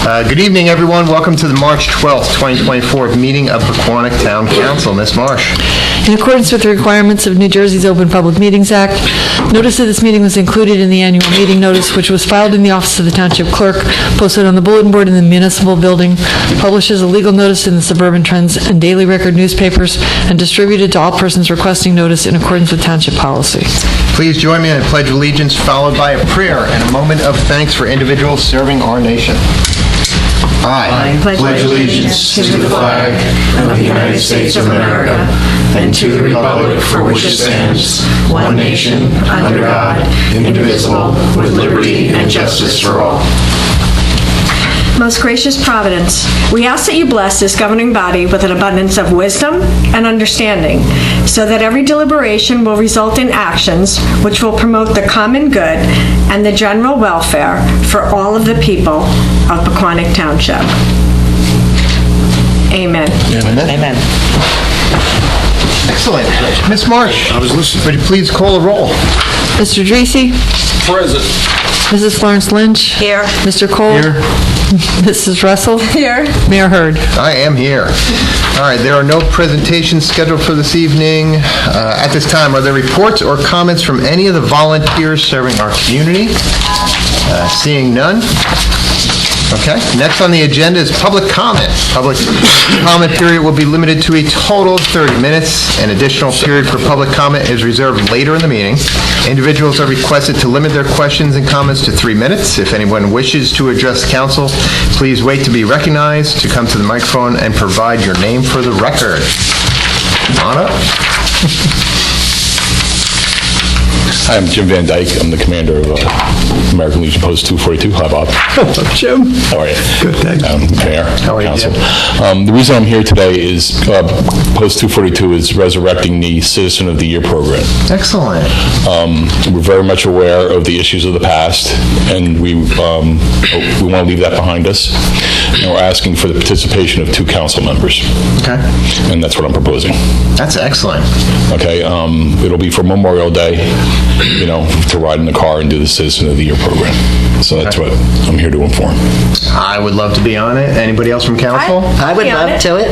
Good evening, everyone. Welcome to the March 12th, 2024 meeting of Pequannock Town Council. Ms. Marsh. In accordance with the requirements of New Jersey's Open Public Meetings Act, notice of this meeting was included in the annual meeting notice, which was filed in the office of the Township Clerk, posted on the bulletin board in the municipal building, publishes a legal notice in the Suburban Trends and Daily Record newspapers, and distributed to all persons requesting notice in accordance with Township policy. Please join me in a pledge of allegiance, followed by a prayer and a moment of thanks for individuals serving our nation. I pledge allegiance to the flag of the United States of America and to the republic for which it stands, one nation, under God, indivisible, with liberty and justice for all. Most gracious Providence, we ask that you bless this governing body with an abundance of wisdom and understanding, so that every deliberation will result in actions which will promote the common good and the general welfare for all of the people of Pequannock Township. Amen. Amen. Excellent. Ms. Marsh, I was listening. would you please call a roll? Mr. Dreese? Present. Mrs. Florence Lynch? Here. Mr. Cole? Here. Mrs. Russell? Here. Mayor Hurd? I am here. All right, there are no presentations scheduled for this evening. At this time, are there reports or comments from any of the volunteers serving our community? Seeing none. Okay, next on the agenda is public comment. Public comment period will be limited to a total of 30 minutes. An additional period for public comment is reserved later in the meeting. Individuals are requested to limit their questions and comments to 3 minutes. If anyone wishes to address council, please wait to be recognized, to come to the microphone and provide your name for the record. Come on up. Hi, I'm Jim Van Dyke. I'm the commander of American Legion Post 242. Hi, Bob. Hello, Jim. How are you? Good, thanks. Mayor, How are you, Council. Jim? The reason I'm here today is Post 242 is resurrecting the Citizen of the Year program. Excellent. We're very much aware of the issues of the past, and we want to leave that behind us. And we're asking for the participation of 2 council members, Okay. and that's what I'm proposing. That's excellent. Okay, it'll be for Memorial Day, to ride in the car and do the Citizen of the Year program. So that's what I'm here to inform. I would love to be on it. Anybody else from council? I would love to it.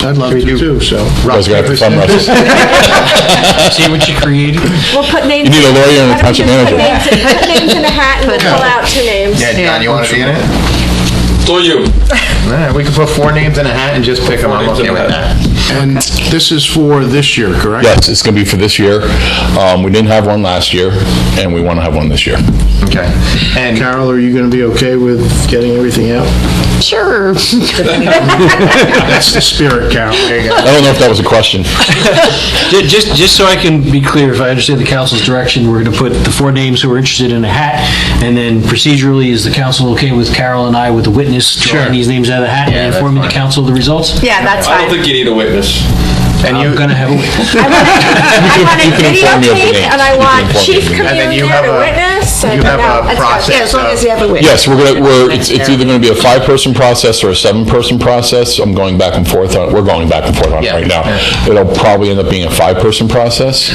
I'd love to too, so. You guys are going to have to fun wrestle. See what you created? We'll put names. You need a lawyer and a township manager. Put names in a hat and we'll pull out 2 names. Yeah, John, you want to be in it? For you. All right, we can put 4 names in a hat and just pick them. I'm okay with that. And this is for this year, correct? Yes, it's going to be for this year. We didn't have one last year, and we want to have one this year. Okay. And Carol, are you going to be okay with getting everything out? Sure. That's the spirit, Carol. There you go. I don't know if that was a question. Just so I can be clear, if I understand the council's direction, we're going to put the 4 names who are interested in a hat, and then procedurally, is the council okay with Carol and I with the witness drawing these names out of the hat and informing the council of the results? Yeah, that's I fine. don't think you need a witness. And I'm going to have a witness. I want You a can inform me of the videotape names. and I You can want inform me Chief of the names. And then you Communion have and a- witness. you have a process. Yeah, as long as you have a witness. Yes, it's either going to be a 5-person process or a 7-person process. I'm going back and forth on it. We're going back and forth on it right now. It'll probably end up being a 5-person process,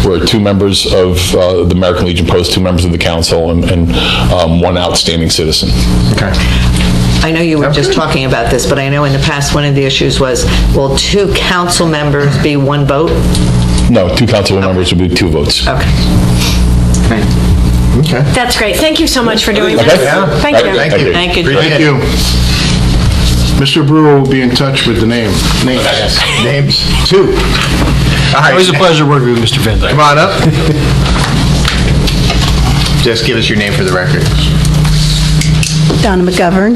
where 2 members of the American Legion Post, 2 members of the council, and 1 outstanding citizen. Okay. I know you were just talking about this, but I know in the past, one of the issues was, will 2 council members be 1 vote? No, 2 council members will be 2 votes. Okay. Okay. That's great. Thank you so much for doing Okay. this. Yeah. Thank you. Thank you. Thank you. Appreciate Thank it. you. Mr. Brewer will be in touch with the names. Names 2. All right. Always a pleasure working with Mr. Van Dyke. Come on up. Just give us your name for the record. Donna McGovern.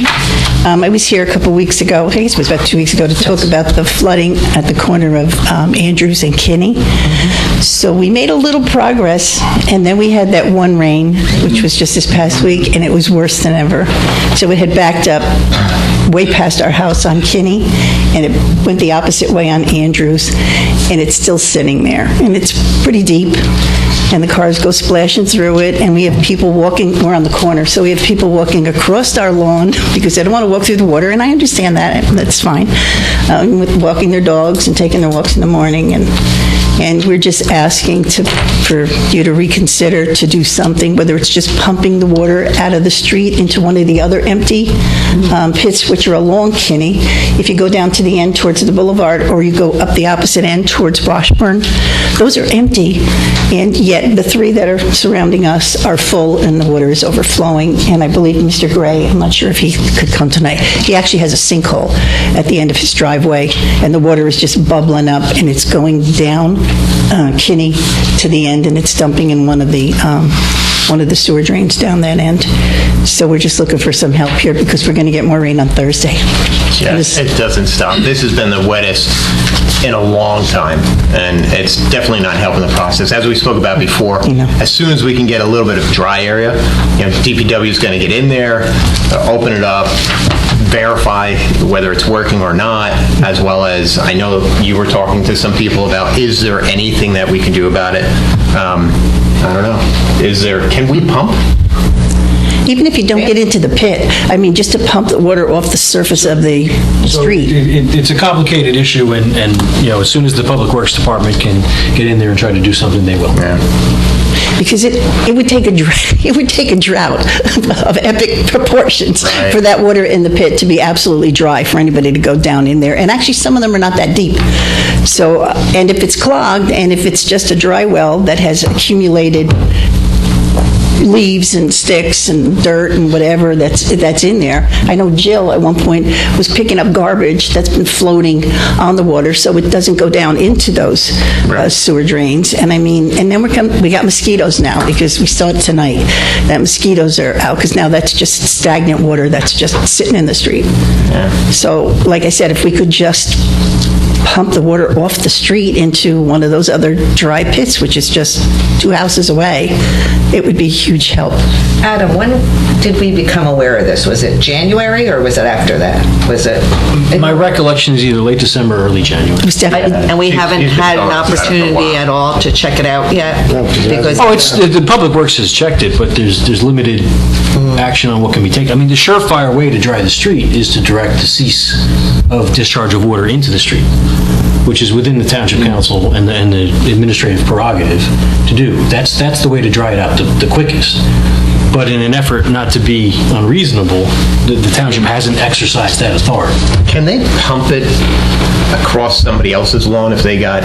I was here a couple weeks ago, I guess it was about 2 weeks ago, to talk about the flooding at the corner of Andrews and Kinney. So we made a little progress, and then we had that 1 rain, which was just this past week, and it was worse than ever. So it had backed up way past our house on Kinney, and it went the opposite way on Andrews, and it's still sitting there. And it's pretty deep, and the cars go splashing through it, and we have people walking, we're on the corner, so we have people walking across our lawn because they don't want to walk through the water, and I understand that, that's fine, with walking their dogs and taking their walks in the morning, and And we're just asking for you to reconsider to do something, whether it's just pumping the water out of the street into one of the other empty pits, which are along Kinney. If you go down to the end towards the boulevard, or you go up the opposite end towards Washburn, those are empty, and yet the three that are surrounding us are full and the water is overflowing. And I believe Mr. Gray, I'm not sure if he could come tonight, he actually has a sinkhole at the end of his driveway, and the water is just bubbling up, and it's going down Kinney to the end, and it's dumping in one of the sewer drains down that end. So we're just looking for some help here because we're going to get more rain on Thursday. Yes, it doesn't stop. This has been the wettest in a long time, and it's definitely not helping the process. As we spoke about before, as soon as we can get a little bit of dry area, DPW is going to get in there, open it up, verify whether it's working or not, as well as, I know you were talking to some people about, is there anything that we can do about it? I don't know. Can we pump? Even if you don't get into the pit, I mean, just to pump the water off the surface of the street. It's a complicated issue, and as soon as the Public Works Department can get in there and try to do something, they will. Yeah. Because it would take a drought of epic proportions for that water in the pit to be absolutely dry for anybody to go down in there. And actually, some of them are not that deep. So, and if it's clogged, and if it's just a dry well that has accumulated leaves and sticks and dirt and whatever that's in there. I know Jill at one point was picking up garbage that's been floating on the water so it doesn't go down into those sewer drains. And I mean, and then we got mosquitoes now because we saw it tonight that mosquitoes are out because now that's just stagnant water that's just sitting in the street. Yeah. So, like I said, if we could just pump the water off the street into one of those other dry pits, which is just 2 houses away, it would be huge help. Adam, when did we become aware of this? Was it January or was it after that? My recollection is either late December or early January. It was definitely. And we haven't had an opportunity at all to check it out yet? Because the Public Works has checked it, but there's limited action on what can be taken. I mean, the surefire way to dry the street is to direct the cease of discharge of water into the street, which is within the Township Council and the administrative prerogative to do. That's the way to dry it out the quickest. But in an effort not to be unreasonable, the Township hasn't exercised that authority. Can they pump it across somebody else's lawn if they got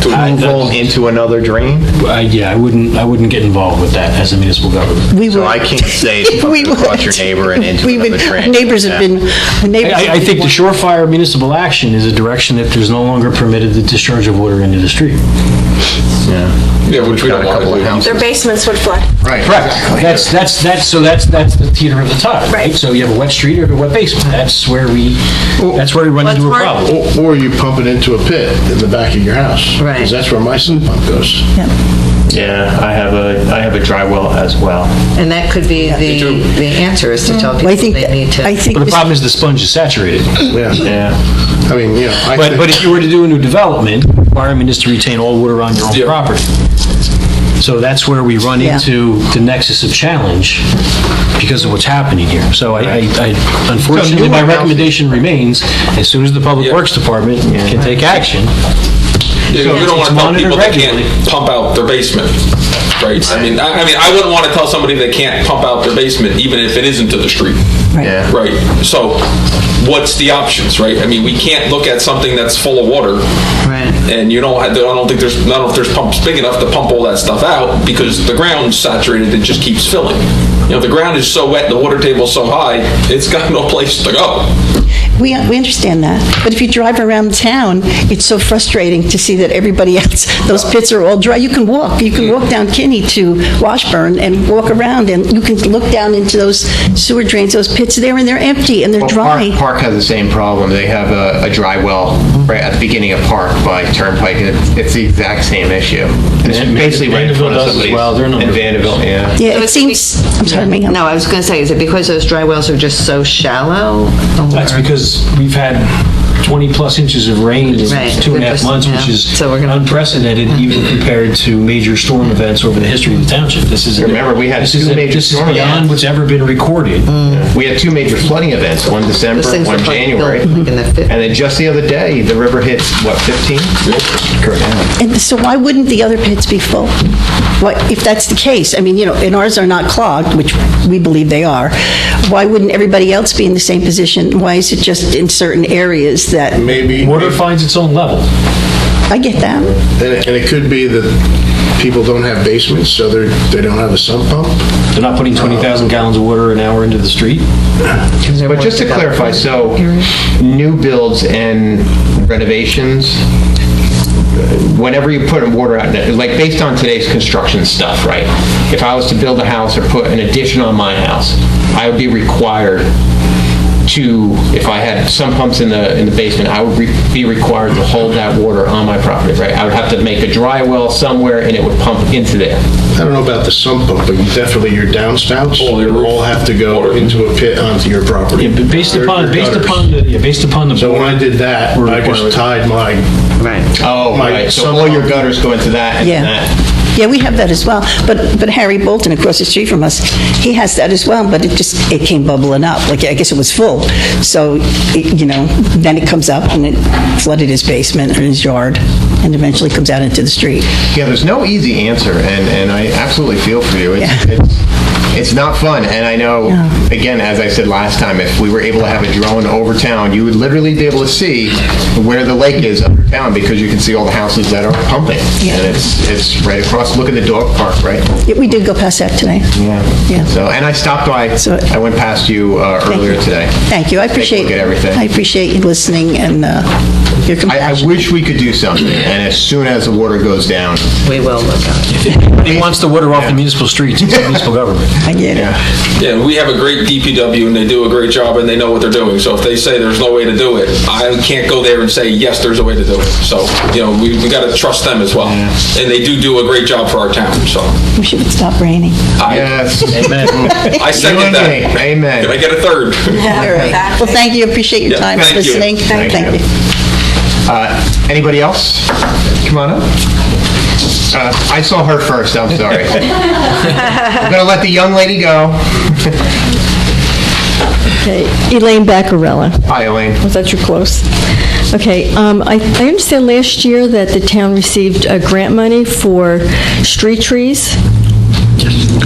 removal into another drain? I wouldn't get involved with that as a municipal government. So I can't say pump it across your neighbor and into another drain. Neighbors have been. I think the surefire municipal action is a direction that there's no longer permitted the discharge of water into the street. Yeah, which we don't want to do. Their basements would flood. Right. Correct. That's the teeter of the tide, right? So you have a wet street or a wet basement. That's where we run into a problem. Or you pump it into a pit in the back of your house. Right. Because that's where my sump pump goes. Yeah, I have a dry well as well. And that could be the answer is to tell people they need to. But the problem is the sponge is saturated. Yeah. I mean, But if you were to do a new development, the requirement is to retain all water on your own property. So that's where we run into the nexus of challenge because of what's happening here. So unfortunately, my recommendation remains, as soon as the Public Works Department can take action. Yeah, we don't want to tell people they can't pump out their basement, right? I mean, I wouldn't want to tell somebody they can't pump out their basement, even if it isn't to the street. Right. Yeah. Right. So, what's the options, right? I mean, we can't look at something that's full of water, Right. and I don't think there's pumps big enough to pump all that stuff out because the ground's saturated. It just keeps filling. The ground is so wet, the water table's so high, it's got no place to go. We understand that. But if you drive around town, it's so frustrating to see that everybody else, those pits are all dry. You can walk down Kinney to Washburn and walk around, and you can look down into those sewer drains, those pits there, and they're empty and they're dry. Park has the same problem. They have a dry well right at the beginning of Park by Turnpike, and it's the exact same issue. It's basically right in front of somebody's. In Vanderbilt, yeah. Yeah, it seems, I'm sorry, ma'am. No, I was going to say, is it because those dry wells are just so shallow? That's because we've had 20-plus inches of rain in Right. 2.5 months, which is So we're gonna- unprecedented even compared to major storm events over the history of the township. This is Remember, we had two major This is storm beyond events. what's ever been recorded. We had two major flooding events, one December, Those things one were probably January. built, like, in the fif- And then just the other day, the river hit, what, 15? Correct. And so why wouldn't the other pits be full? Why, if that's the case, I mean, and ours are not clogged, which we believe they are, why wouldn't everybody else be in the same position? Why is it just in certain areas that, Maybe, Water finds its own level. I get that. and it could be that people don't have basements, so they don't have a sump pump. They're not putting 20,000 gallons of water an hour into the street. But just to clarify, so new builds and renovations, whenever you put water out, like based on today's construction stuff, right? If I was to build a house or put an addition on my house, I would be required to, if I had sump pumps in the basement, I would be required to hold that water on my property, right? I would have to make a dry well somewhere and it would pump into there. I don't know about the sump pump, but definitely your downspouts all have to go into a pit onto your property. Yeah, but based upon the So when I board, did that, We're I just required. tied my, Right. Oh, My right, so sump all your pump. gutters go into that and Yeah. that. Yeah, we have that as well. But Harry Bolton, across the street from us, he has that as well, but it came bubbling up. Like, I guess it was full. So, then it comes up and it flooded his basement or his yard and eventually comes out into the street. Yeah, there's no easy answer, and I absolutely feel for you. It's not fun, and I know, again, as I said last time, if we were able to have a drone over town, you would literally be able to see where the lake is under town, because you can see all the houses that are pumping. Yeah. And it's right across, look at the dog park, right? Yeah, we did go past that today. Yeah. So, and I stopped by, So- I went past you earlier you. today. Thank you. I appreciate look at everything. I appreciate you listening and your I compassion. wish we could do something, and as soon as the water goes down, We will look at it. he wants the water off the municipal streets, it's the municipal government. I get it. Yeah, we have a great DPW and they do a great job and they know what they're doing. So if they say there's no way to do it, I can't go there and say, yes, there's a way to do it. So, we got to trust them as well. And they do a great job for our town, so. Wish it would stop raining. yes. Amen. I You second and that. me. Amen. Can I get a third? All right. Well, thank you. Appreciate your Yeah, time thank you. listening. Thank Thank you. you. Anybody else? Come on up. I saw her first, I'm sorry. I'm going to let the young lady go. Okay, Elaine Baccarella. Hi, Elaine. Was that your close? Okay, I understand last year that the town received grant money for street trees.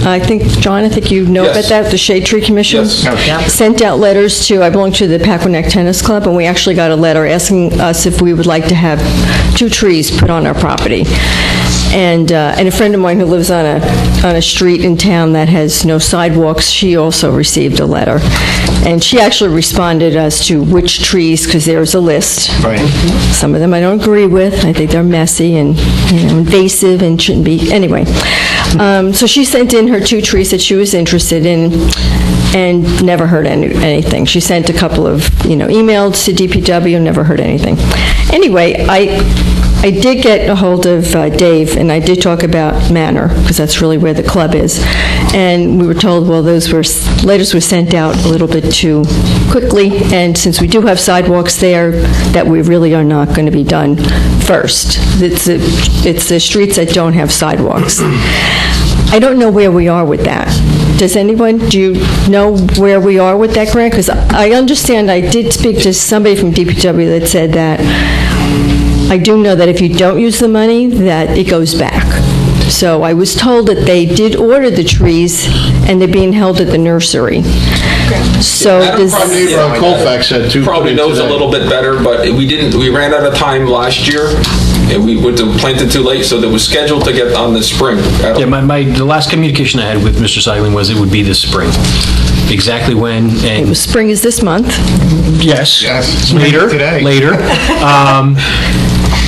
I think, John, you know Yes. about that, the Shade Tree Commission? Yes. Sent out letters to, I belong to the Pequannock Tennis Club, and we actually got a letter asking us if we would like to have 2 trees put on our property. And a friend of mine who lives on a street in town that has no sidewalks, she also received a letter. And she actually responded as to which trees, because there's a list. Right. Some of them I don't agree with. I think they're messy and invasive and shouldn't be. Anyway, so she sent in her 2 trees that she was interested in and never heard anything. She sent a couple of, emails to DPW, never heard anything. Anyway, I did get a hold of Dave, and I did talk about Manor, because that's really where the club is. And we were told, well, those letters were sent out a little bit too quickly, and since we do have sidewalks there, that we really are not going to be done first. It's the streets that don't have sidewalks. I don't know where we are with that. Do you know where we are with that grant? Because I understand, I did speak to somebody from DPW that said that I do know that if you don't use the money, that it goes back. So I was told that they did order the trees, and they're being held at the nursery. So does... Our neighbor on Colfax had 2 Probably put in knows a today. little bit better, but we ran out of time last year, and we went to plant it too late, so that was scheduled to get on this spring. Yeah, the last communication I had with Mr. Seidling was it would be this spring. Exactly when, and... Spring is this month. Yes. Yes. Later. Today. Later.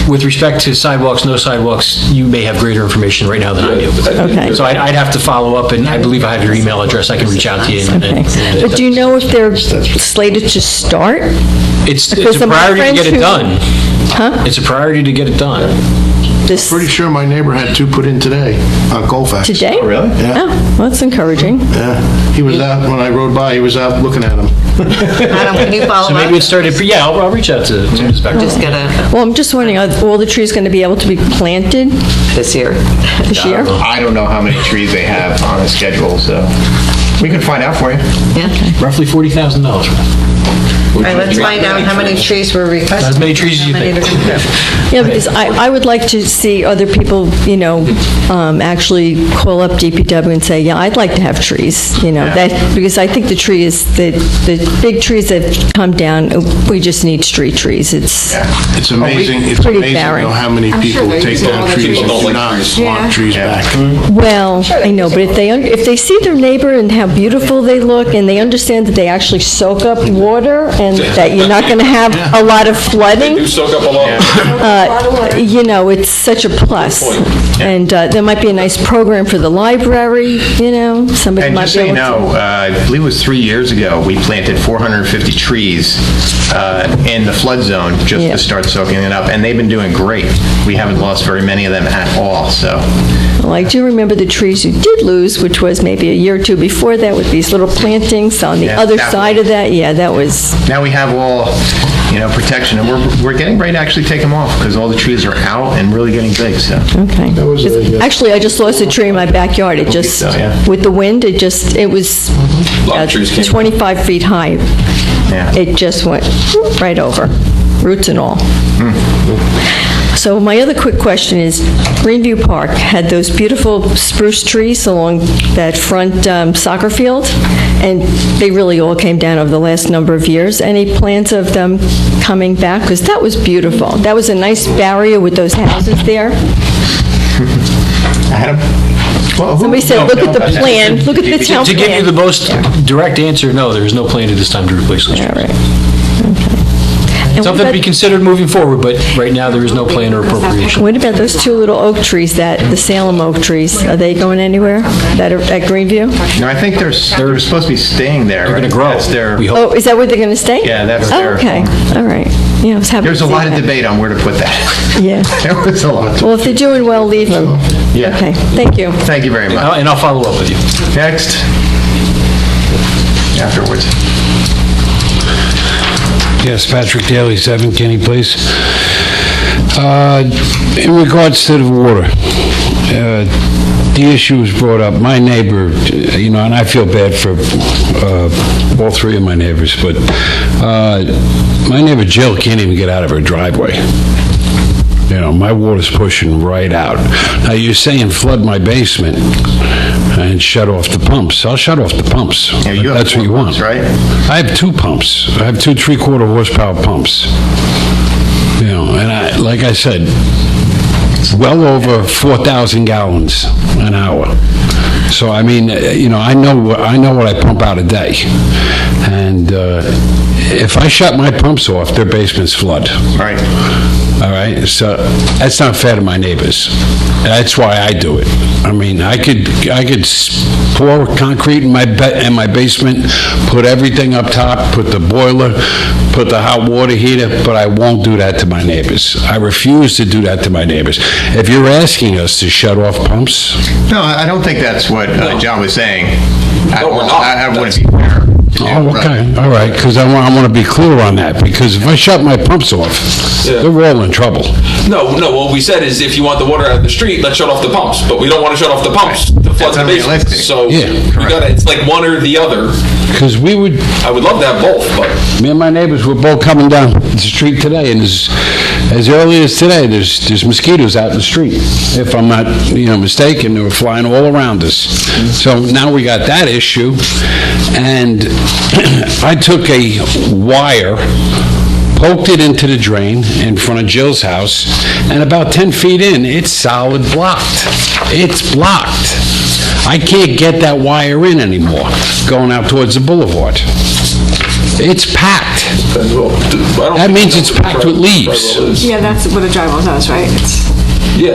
With respect to sidewalks, no sidewalks, you may have greater information right now than I do. Okay. So I'd have to follow up, and I believe I have your email address. I can reach out to you. Okay. But do you know if they're slated to start? It's Because a my priority to friends get it who- done. Huh? It's a priority to get it done. this Pretty sure my neighbor had 2 put in today on Colfax. today? Really? Yeah. Oh, well, that's encouraging. Yeah. He was out, when I rode by, he was out looking at them. Adam, can you follow So up? maybe it started, yeah, I'll reach out to Inspector. Just get a, Well, I'm just wondering, are all the trees going to be able to be planted this year. this year? I don't know how many trees they have on the schedule, so we can find out for you. Yeah. Roughly $40,000. All right, let's find out how many trees were requested. As many trees as you How many think. they're gonna do. Yeah, because I would like to see other people, actually call up DPW and say, yeah, I'd like to have trees, that, because I think the big trees that come down, we just need street trees. It's Amazing, it's Pretty amazing barren. though how many people take down trees and don't do like not trees. want trees back. Well, I know, but if they see their neighbor and how beautiful they look, and they understand that they actually soak up water, and that you're not going to have a lot of flooding, Do soak up a lot. it's such a plus. And there might be a nice program for the library, somebody And might just be so you able to... know, I believe it was 3 years ago, we planted 450 trees in the flood zone just Yeah. to start soaking it up, and they've been doing great. We haven't lost very many of them at all, so. Well, I do remember the trees you did lose, which was maybe a year or two before that, with these little plantings on the Yeah, other that side was- of that. Yeah, that was... Now we have all, protection, and we're getting ready to actually take them off, because all the trees are out and really getting big, so. Okay. Actually, I just lost a tree in my backyard. It just, so, yeah. with the wind, it was A lot of trees came down. 25 feet high. Yeah. It just went right over, roots and all. So my other quick question is, Greenview Park had those beautiful spruce trees along that front soccer field, and they really all came down over the last number of years. Any plans of them coming back? Because that was beautiful. That was a nice barrier with those houses there. Adam? Well, who- Somebody said, no, look no, at the that's- plan, look at the town To plan. give you the most direct answer, no, there is no plan at this time to replace those All trees. right. Okay. And Something to be considered moving forward, but right now, there is no plan or appropriation. What about those 2 little oak trees, the Salem oak trees? Are they going anywhere that are at Greenview? No, I think they're supposed to be staying there. They're going to right? grow. That's their, We hope. Oh, is that where they're going to stay? Yeah, that's Oh, their- okay, all right. Yeah, I was happy to there's a see lot of that. debate on where to put that. Yeah. There was a lot. Well, if they're doing well, leave them. Yeah. Okay, thank you. Thank you very much. And I'll follow up with you. Next. Afterwards. Yes, Patrick Daly, 7 Kenny Place. In regards to the water, the issue was brought up. My neighbor, and I feel bad for all 3 of my neighbors, but my neighbor Jill can't even get out of her driveway. My water's pushing right out. Now, you're saying flood my basement and shut off the pumps. I'll shut off the pumps. Yeah, you have That's what you 4 want. pumps, right? I have 2 pumps. I have 2 3/4 horsepower pumps. And like I said, well over 4,000 gallons an hour. So, I mean, I know what I pump out a day. And if I shut my pumps off, their basements flood. Right. All right, so that's not fair to my neighbors. That's why I do it. I mean, I could pour concrete in my basement, put everything up top, put the boiler, put the hot water heater, but I won't do that to my neighbors. I refuse to do that to my neighbors. If you're asking us to shut off pumps, No, I don't think that's what John was saying. No, we're not. I wouldn't be fair. oh, okay, all right, because I want to be clear on that, because if I shut my pumps off, Yeah. they're all in trouble. No, what we said is if you want the water out of the street, let's shut off the pumps. But we don't want to shut off the pumps to flood That's the basement. unrealistic. So Yeah. you gotta, it's like one or the other. Because we would, I would love to have both, but me and my neighbors were both coming down the street today, and as early as today, there's mosquitoes out in the street. If I'm not, mistaken, they were flying all around us. So now we got that issue, and I took a wire, poked it into the drain in front of Jill's house, and about 10 feet in, it's solid blocked. It's blocked. I can't get that wire in anymore, going out towards the boulevard. It's packed. That means it's packed with leaves. Yeah, that's what a drywall does, right? Yeah,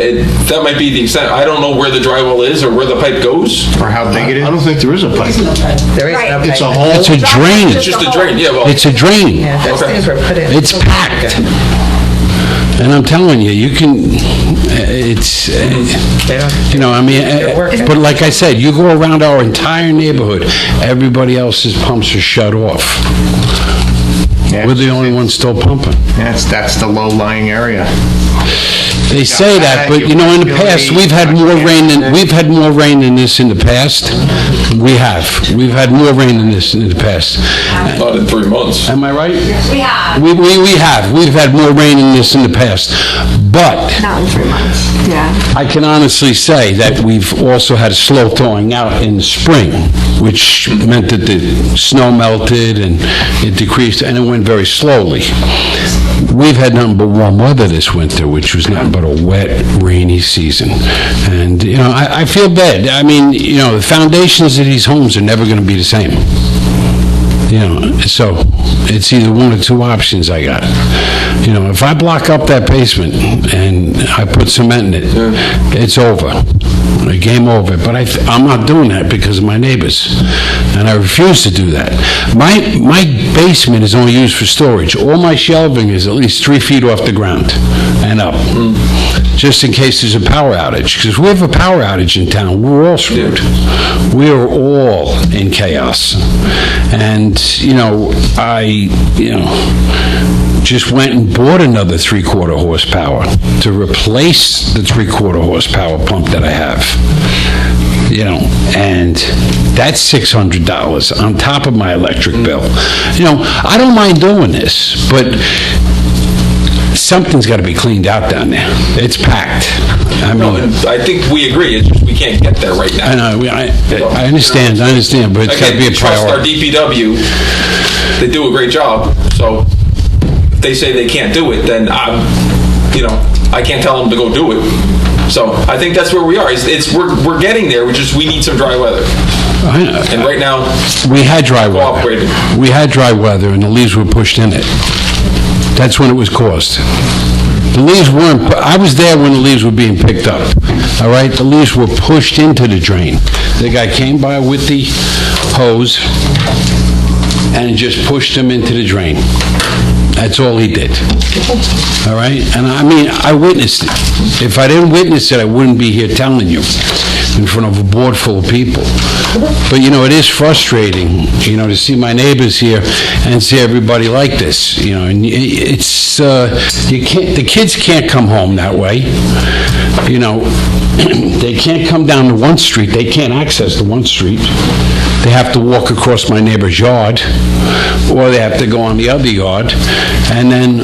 that might be the extent. I don't know where the drywall is or where the pipe goes. Or how big it I is. don't think there is a pipe. There is no It's a pipe. hole. It's a drain. It's just a drain, yeah, well. It's a drain. Yeah, those Okay. things were put in. It's packed. And I'm telling you, you can, it's, you know, I mean, but like I said, you go around our entire neighborhood, everybody else's pumps are shut off. We're the only ones still pumping. That's the low-lying area. They say that, but you know, in the past, we've had more rain than this in the past. We've had more rain than this in the past. Not in 3 months. Am I right? We have. We have. We've had more rain than this in the past. But Not in 3 months. Yeah. I can honestly say that we've also had a slow thawing out in the spring, which meant that the snow melted and it decreased, and it went very slowly. We've had nothing but warm weather this winter, which was nothing but a wet, rainy season. And, you know, I feel bad. I mean, you know, the foundations of these homes are never going to be the same. You know, so it's either one or two options I got. You know, if I block up that basement and I put cement in it, it's over. Game over. But I'm not doing that because of my neighbors, and I refuse to do that. My basement is only used for storage. All my shelving is at least 3 feet off the ground and up, just in case there's a power outage. Because if we have a power outage in town, we're all screwed. We are all in chaos. And, you know, I just went and bought another 3/4 horsepower to replace the 3/4 horsepower pump that I have. You know, and that's $600 on top of my electric bill. You know, I don't mind doing this, but something's got to be cleaned out down there. It's packed. I mean, I think we agree. It's just we can't get there right now. I know. I understand, but it's got to be a Trust our priority. DPW. They do a great job. So if they say they can't do it, then I can't tell them to go do it. So I think that's where we are. We're getting there. We need some dry weather. And right now, we had dry weather. Cooperating. We had dry weather, and the leaves were pushed in it. That's when it was caused. The leaves weren't, I was there when the leaves were being picked up, all right? The leaves were pushed into the drain. The guy came by with the hose and just pushed them into the drain. That's all he did, all right? And I mean, I witnessed it. If I didn't witness it, I wouldn't be here telling you in front of a board full of people. But, you know, it is frustrating, you know, to see my neighbors here and see everybody like this, you know, and it's, the kids can't come home that way, you know. They can't come down to one street, they can't access the one street. They have to walk across my neighbor's yard, or they have to go on the other yard, and then,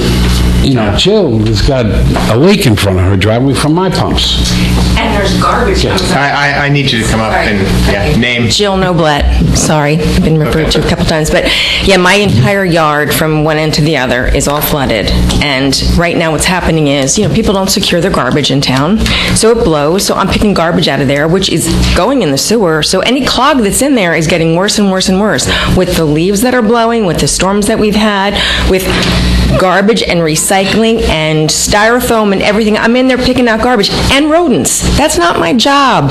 you know, Jill has got a leak in front of her driveway from my pumps. And there's garbage. I need you to come up and name. Jill Noblette, sorry, I've been referred to a couple times, but yeah, my entire yard from one end to the other is all flooded. And right now what's happening is, you know, people don't secure their garbage in town, so it blows, so I'm picking garbage out of there, which is going in the sewer, so any clog that's in there is getting worse and worse and worse. With the leaves that are blowing, with the storms that we've had, with garbage and recycling and styrofoam and everything. I'm in there picking out garbage and rodents. That's not my job.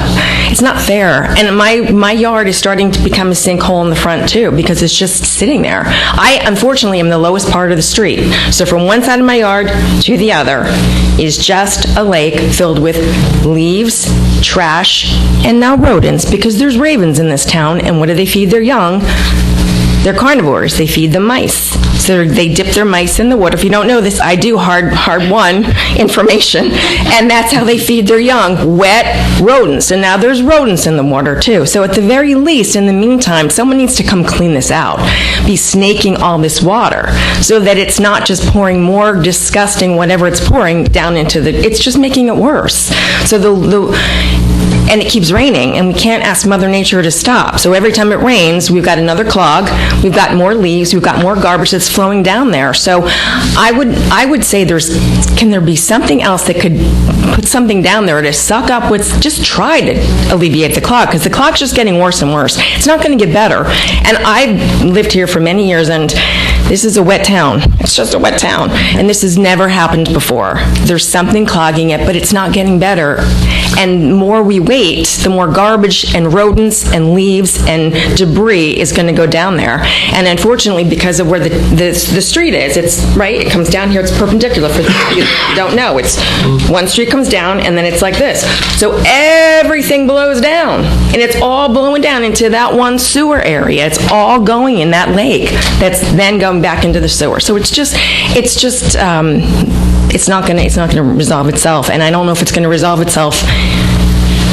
It's not fair. And my yard is starting to become a sinkhole in the front too, because it's just sitting there. I unfortunately am the lowest part of the street. So from one side of my yard to the other is just a lake filled with leaves, trash, and now rodents, because there's ravens in this town, and what do they feed their young? They're carnivores. They feed them mice. So they dip their mice in the water. If you don't know this, I do hard-won information, and that's how they feed their young, wet rodents. And now there's rodents in the water, too. So at the very least, in the meantime, someone needs to come clean this out, be snaking all this water, so that it's not just pouring more disgusting whatever it's pouring down into it's just making it worse. So and it keeps raining, and we can't ask Mother Nature to stop. So every time it rains, we've got another clog, we've got more leaves, we've got more garbage that's flowing down there. So I would say can there be something else that could put something down there to suck up just try to alleviate the clog, because the clog's just getting worse and worse. It's not going to get better. And I've lived here for many years, and this is a wet town. It's just a wet town. And this has never happened before. There's something clogging it, but it's not getting better. And the more we wait, the more garbage and rodents and leaves and debris is going to go down there. And unfortunately, because of where the street is, it's, right, it comes down here, it's perpendicular. For you don't know, it's one street comes down and then it's like this. So everything blows down, and it's all blowing down into that one sewer area. It's all going in that lake that's then going back into the sewer. So it's not going to resolve itself, and I don't know if it's going to resolve itself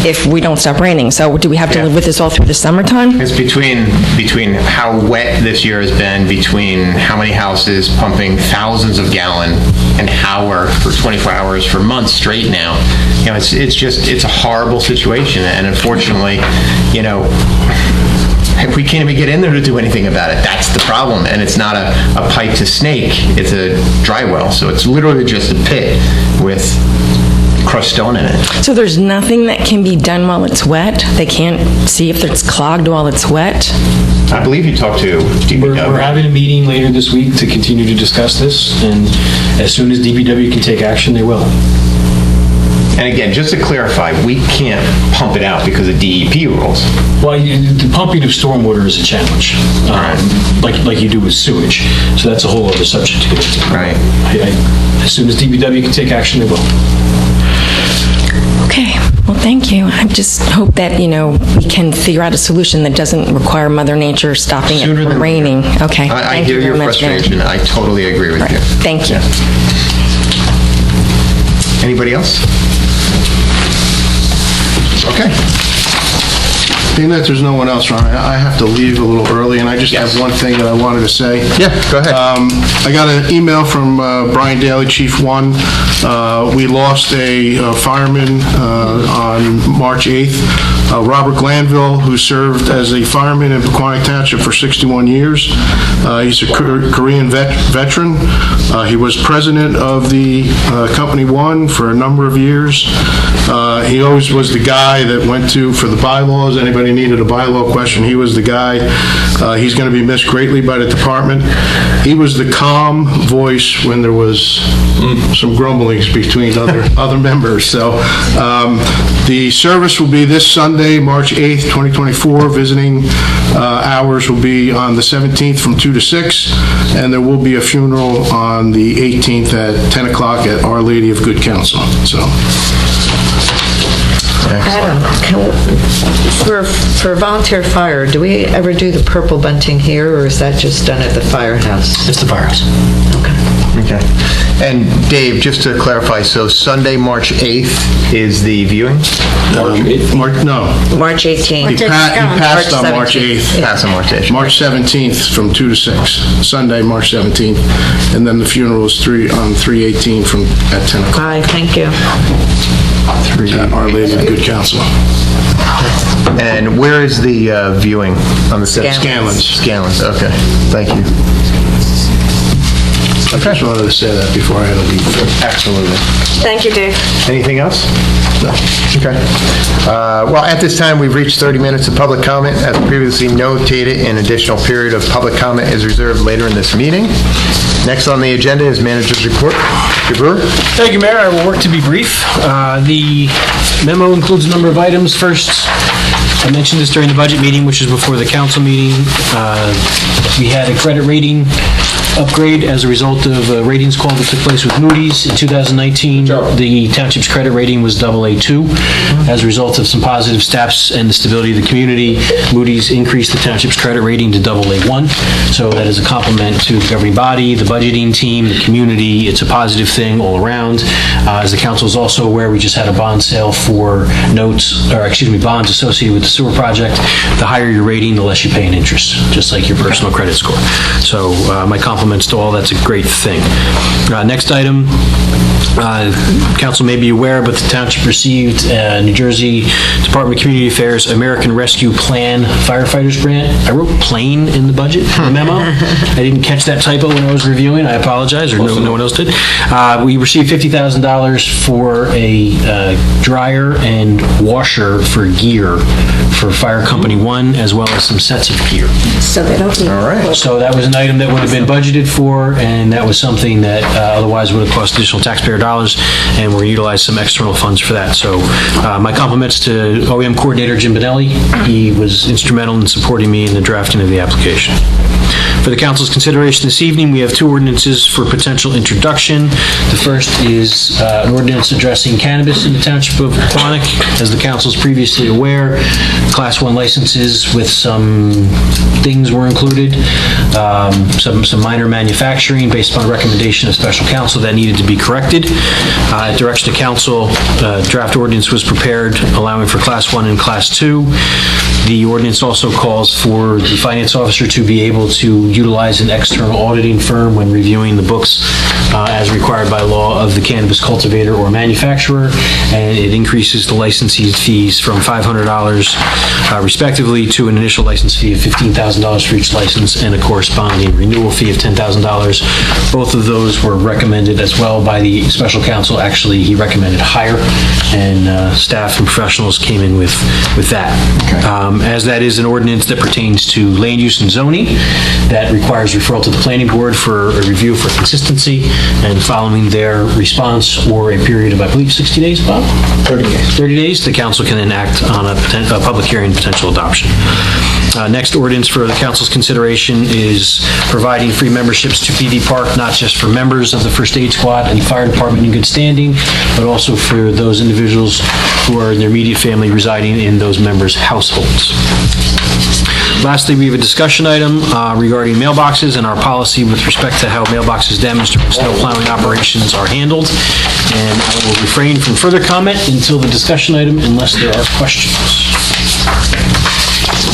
if we don't stop raining. So do we have to live with this all through the summertime? It's between how wet this year has been, between how many houses pumping thousands of gallon an hour for 24 hours for months straight now. You know, it's a horrible situation, and unfortunately, you know, we can't even get in there to do anything about it. That's the problem. And it's not a pipe to snake. It's a dry well. So it's literally just a pit with crushed stone in it. So there's nothing that can be done while it's wet? They can't see if it's clogged while it's wet? I believe you talked to DPW. We're having a meeting later this week to continue to discuss this, and as soon as DPW can take action, they will. And again, just to clarify, we can't pump it out because of DEP rules. Well, the pumping of stormwater is a challenge, like you do with sewage. So that's a whole other subject to get into. Right. As soon as DPW can take action, they will. Okay, well, thank you. I just hope that, you know, we can figure out a solution that doesn't require Mother Nature stopping it from raining. Okay. I hear your frustration. I totally agree with you. Thank you. Anybody else? Okay. Being that there's no one else, Ron, I have to leave a little early, and I just have one thing that I wanted to say. Yeah, go ahead. I got an email from Brian Daly, Chief 1. We lost a fireman on March 8th, Robert Glanville, who served as a fireman in Pequannock Township for 61 years. He's a Korean veteran. He was president of the Company 1 for a number of years. He always was the guy that went to, for the bylaws, anybody needed a bylaw question, he was the guy. He's going to be missed greatly by the department. He was the calm voice when there was some grumblings between other members. So the service will be this Sunday, March 8th, 2024. Visiting hours will be on the 17th from 2 to 6, and there will be a funeral on the 18th at 10 o'clock at Our Lady of Good Counsel. So. Adam, for volunteer fire, do we ever do the purple bunting here, or is that just done at the firehouse? It's the firehouse. Okay. And Dave, just to clarify, so Sunday, March 8th is the viewing? March 18th. He passed on March 8th. Passed on March 8th. March 17th from 2 to 6. Sunday, March 17th. And then the funeral is on 3/18 at 10 o'clock. Hi, thank you. At Our Lady of Good Counsel. And where is the viewing on the 7th? Scanlon's, okay. Thank you. I just wanted to say that before I had to leave. Absolutely. Thank you, Dave. Anything else? No. Okay. Well, at this time, we've reached 30 minutes of public comment. As previously notated, an additional period of public comment is reserved later in this meeting. Next on the agenda is manager's report. Mr. Brewer? Thank you, Mayor. I will work to be brief. The memo includes a number of items. First, I mentioned this during the budget meeting, which is before the council meeting. We had a credit rating upgrade as a result of a ratings call that took place with Moody's in 2019. The township's credit rating was AA2. As a result of some positive steps and the stability of the community, Moody's increased the township's credit rating to AA1. So that is a compliment to the governing body, the budgeting team, the community. It's a positive thing all around. As the council is also aware, we just had a bond sale for bonds associated with the sewer project. The higher your rating, the less you pay in interest, just like your personal credit score. So my compliments to all. That's a great thing. Next item, council may be aware, but the township received New Jersey Department of Community Affairs American Rescue Plan Firefighters Grant. I wrote plane in the budget memo. I didn't catch that typo when I was reviewing. I apologize, or no one else did. We received $50,000 for a dryer and washer for gear for Fire Company 1, as well as some sets of gear. So they don't need... All right. So that was an item that would have been budgeted for, and that was something that otherwise would have cost additional taxpayer dollars. $500, and we're going to utilize some external funds for that. So my compliments to OEM coordinator Jim Benelli. He was instrumental in supporting me in the drafting of the application. For the council's consideration this evening, we have two ordinances for potential introduction. The first is an ordinance addressing cannabis in the township of Pequannock. As the council is previously aware, Class 1 licenses with some things were included, some minor manufacturing based upon recommendation of special counsel that needed to be corrected. At direction of council, draft ordinance was prepared allowing for Class 1 and Class 2. The ordinance also calls for the finance officer to be able to utilize an external auditing firm when reviewing the books as required by law of the cannabis cultivator or manufacturer, and it increases the licensee fees from $500 respectively to an initial license fee of $15,000 for each license and a corresponding renewal fee of $10,000. Both of those were recommended as well by the special counsel. Actually, he recommended higher, and staff and professionals came in with that. As that is an ordinance that pertains to land use and zoning, that requires referral to the planning board for a review for consistency, and following their response or a period of, I believe, 60 days, Bob? 30 days. 30 days, the council can then act on a public hearing potential adoption. Next ordinance for the council's consideration is providing free memberships to PD Park, not just for members of the First Aid Squad and Fire Department in good standing, but also for those individuals who are in their immediate family residing in those members' households. Lastly, we have a discussion item regarding mailboxes and our policy with respect to how mailboxes damaged during snow plowing operations are handled. And I will refrain from further comment until the discussion item unless there are questions.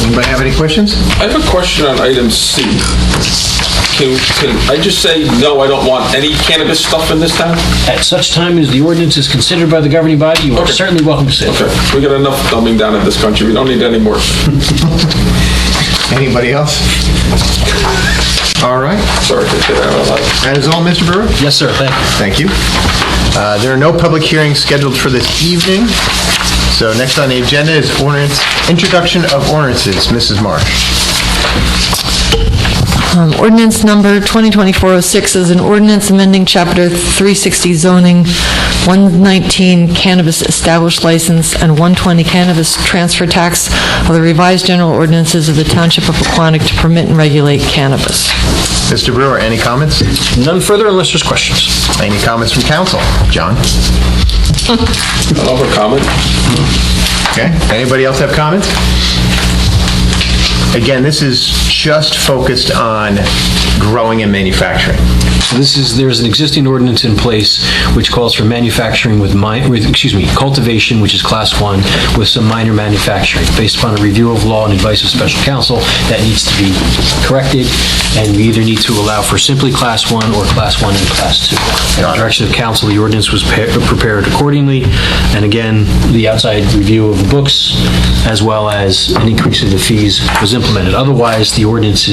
Anybody have any questions? I have a question on item C. Can I just say, no, I don't want any cannabis stuff in this town? At such time as the ordinance is considered by the governing body, you are certainly welcome to say that. Okay, we got enough dumbing down in this country. We don't need any more. Anybody else? All right. Sorry to say that. That is all, Mr. Brewer? Yes, sir. Thank you. There are no public hearings scheduled for this evening. So next on the agenda is introduction of ordinances. Mrs. Marsh. Ordinance number 2024-06 is an ordinance amending Chapter 360 zoning, 119 cannabis established license, and 120 cannabis transfer tax of the revised general ordinances of the Township of Pequannock to permit and regulate cannabis. Mr. Brewer, any comments? None further unless there's questions. Any comments from council? John? I'll have a comment. Okay. Anybody else have comments? Again, this is just focused on growing and manufacturing. So there's an existing ordinance in place which calls for manufacturing cultivation, which is Class 1, with some minor manufacturing. Based upon a review of law and advice of special counsel, that needs to be corrected, and we either need to allow for simply Class 1 or Class 1 and Class 2. At the direction of council, the ordinance was prepared accordingly, and again, the outside review of the books, as well as an increase in the fees, was implemented. Otherwise, the ordinance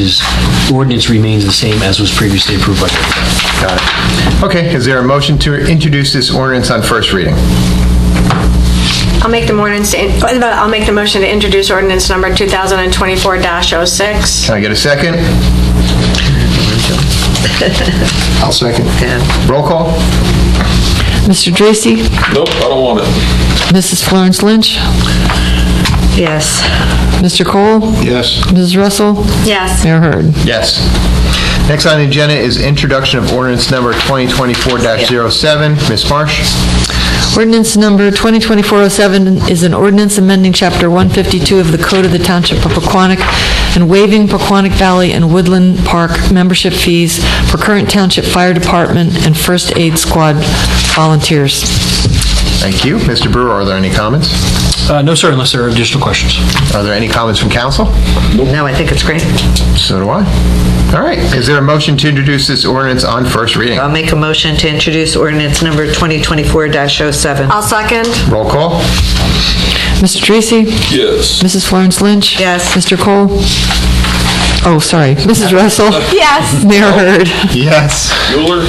remains the same as was previously approved by the council. Got it. Okay, is there a motion to introduce this ordinance on first reading? I'll make the motion to introduce ordinance number 2024-06. Can I get a second? I'll second. Roll call? Mr. Dracy? Nope, I don't want it. Mrs. Florence Lynch? Yes. Mr. Cole? Yes. Mrs. Russell? Yes. Mayor Hurd? Yes. Next on the agenda is introduction of ordinance number 2024-07. Ms. Marsh? Ordinance number 2024-07 is an ordinance amending Chapter 152 of the Code of the Township of Pequannock and waiving Pequannock Valley and Woodland Park membership fees for current Township Fire Department and First Aid Squad volunteers. Thank you. Mr. Brewer, are there any comments? No, sir, unless there are additional questions. Are there any comments from council? No, I think it's great. So do I. All right. Is there a motion to introduce this ordinance on first reading? I'll make a motion to introduce ordinance number 2024-07. I'll second. Roll call? Mr. Tracy? Yes. Mrs. Florence Lynch? Yes. Mr. Cole? Oh, sorry. Mrs. Russell? Yes. Mayor Hurd? Yes. Mueller?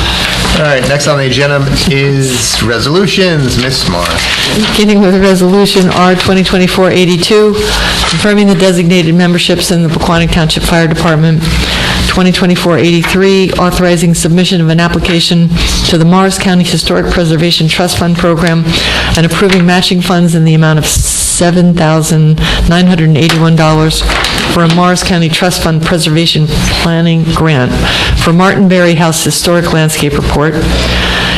All right, next on the agenda is resolutions. Ms. Marsh. Beginning with Resolution R 2024-82, confirming the designated memberships in the Pequannock Township Fire Department. 2024-83, authorizing submission of an application to the Morris County Historic Preservation Trust Fund Program and approving matching funds in the amount of $7,981 for a Morris County Trust Fund Preservation Planning Grant for Martin Berry House Historic Landscape Report.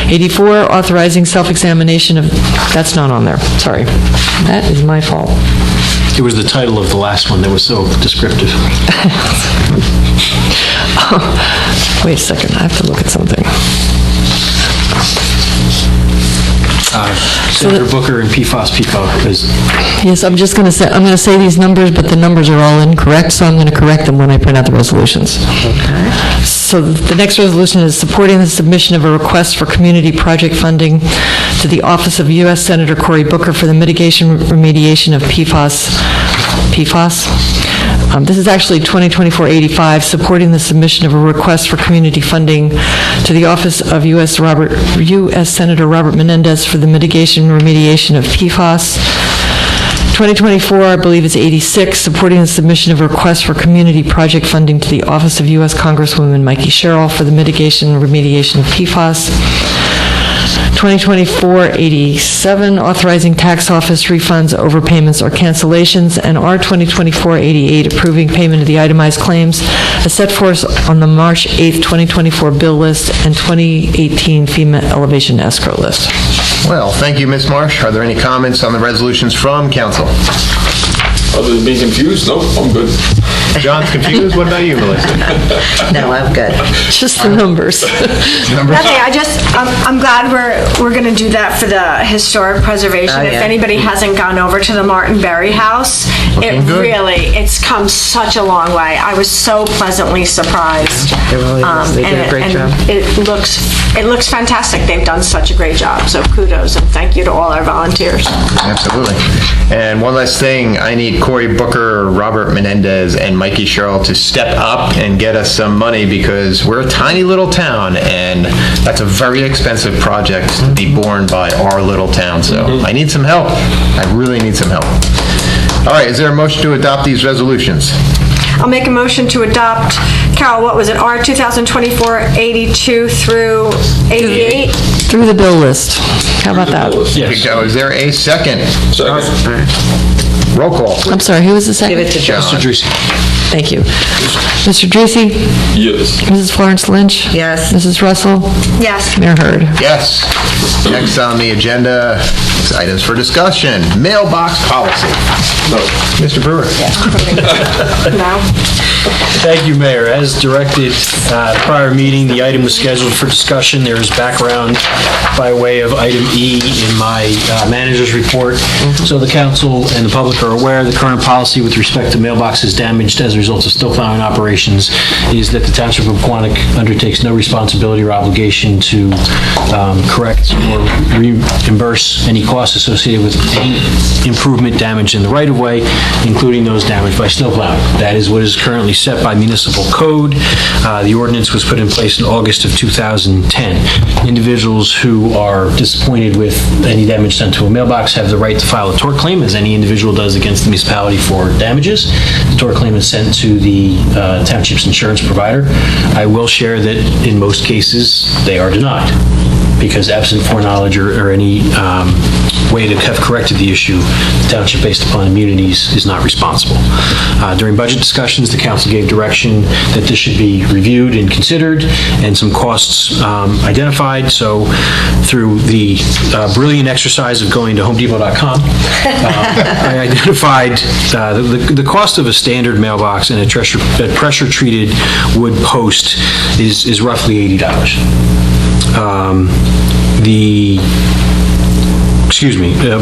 84, authorizing self-examination of, that's not on there, sorry. That is my fault. It was the title of the last one that was so descriptive. Wait a second, I have to look at something. Senator Booker and PFAS PFO is... Yes, I'm just going to say these numbers, but the numbers are all incorrect, so I'm going to correct them when I print out the resolutions. Okay. So the next resolution is supporting the submission of a request for community project funding to the office of U.S. Senator Cory Booker for the mitigation remediation of PFAS. This is actually 2024-85, supporting the submission of a request for community funding to the office of U.S. Senator Robert Menendez for the mitigation remediation of PFAS. 2024, I believe it's 86, supporting the submission of a request for community project funding to the office of U.S. Congresswoman Mikey Sherrill for the mitigation and remediation of PFAS. 2024-87, authorizing tax office refunds, overpayments, or cancellations, and R 2024-88, approving payment of the itemized claims as set forth on the March 8th, 2024 bill list and 2018 FEMA elevation escrow list. Well, thank you, Ms. Marsh. Are there any comments on the resolutions from council? Other than being confused, nope, I'm good. John's confused. What about you, Melissa? No, I'm good. Just the numbers. Nothing, I'm glad we're going to do that for the historic preservation. Oh, yeah. If anybody hasn't gone over to the Martin Berry House, it's come such a long way. I was so pleasantly surprised. It really is. They did a great job. It looks fantastic. They've done such a great job, so kudos and thank you to all our volunteers. Absolutely. And one last thing, I need Cory Booker, Robert Menendez, and Mikey Sherrill to step up and get us some money because we're a tiny little town and that's a very expensive project to be borne by our little town. So I need some help. I really need some help. All right, is there a motion to adopt these resolutions? I'll make a motion to adopt, Carol, what was it, R 2024-82 through 88? Through the bill list. How about that? Yes. Is there a second? Second. Roll call. I'm sorry, who was the second? Give it to John. Mr. Dreesen. Thank you. Mr. Dreesen? Yes. Mrs. Florence Lynch? Yes. Mrs. Russell? Yes. Mayor Hurd? Yes. Next on the agenda is items for discussion. Mailbox policy. No. Mr. Brewer. No? Thank you, Mayor. As directed prior meeting, the item was scheduled for discussion. There is background by way of item E in my manager's report. So the council and the public are aware the current policy with respect to mailboxes damaged as a result of snow plowing operations is that the Township of Pequannock undertakes no responsibility or obligation to correct or reimburse any costs associated with any improvement damage in the right-of-way, including those damaged by snow plowing. That is what is currently set by municipal code. The ordinance was put in place in August of 2010. Individuals who are disappointed with any damage done to a mailbox have the right to file a tort claim, as any individual does against the municipality for damages. The tort claim is sent to the township's insurance provider. I will share that in most cases, they are denied, because absent foreknowledge or any way to have corrected the issue, the township, based upon immunities, is not responsible. During budget discussions, the council gave direction that this should be reviewed and considered, and some costs identified. So through the brilliant exercise of going to HomeDepot.com, I identified the cost of a standard mailbox and a pressure-treated wood post is roughly $80.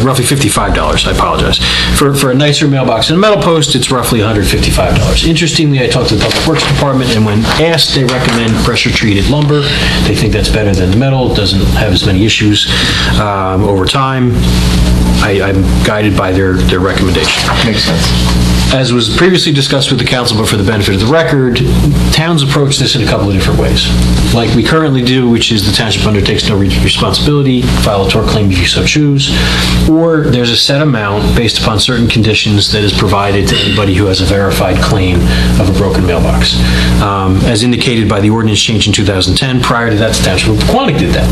Roughly $55, I apologize. For a nicer mailbox and a metal post, it's roughly $155. Interestingly, I talked to the Public Works Department, and when asked, they recommend pressure-treated lumber. They think that's better than the metal. It doesn't have as many issues over time. I'm guided by their recommendation. Makes sense. As was previously discussed with the council, but for the benefit of the record, towns approach this in a couple of different ways. Like we currently do, which is the township undertakes no responsibility, file a tort claim if you so choose, or there's a set amount based upon certain conditions that is provided to anybody who has a verified claim of a broken mailbox. As indicated by the ordinance change in 2010, prior to that, the township of Pequannock did that.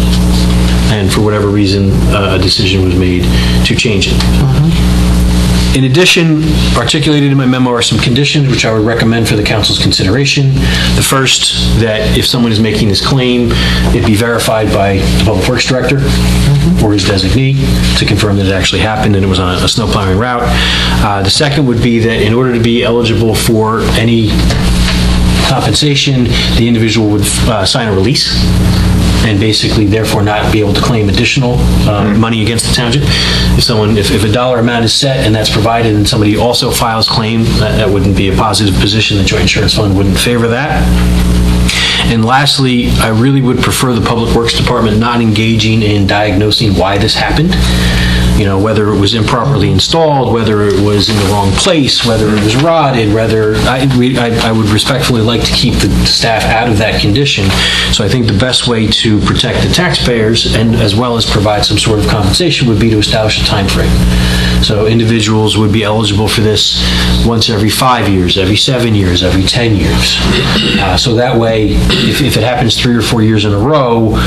And for whatever reason, a decision was made to change it. In addition, articulated in my memo are some conditions which I would recommend for the council's consideration. The first, that if someone is making this claim, it be verified by the Public Works Director or his designee to confirm that it actually happened and it was on a snow plowing route. The second would be that in order to be eligible for any compensation, the individual would sign a release and basically therefore not be able to claim additional money against the township. If a dollar amount is set and that's provided and somebody also files claim, that wouldn't be a positive position. The Joint Insurance Fund wouldn't favor that. And lastly, I really would prefer the Public Works Department not engaging in diagnosing why this happened. You know, whether it was improperly installed, whether it was in the wrong place, whether it was rotted, I would respectfully like to keep the staff out of that condition. So I think the best way to protect the taxpayers and as well as provide some sort of compensation would be to establish a time frame. So individuals would be eligible for this once every 5 years, every 7 years, every 10 years. So that way, if it happens 3 or 4 years in a row,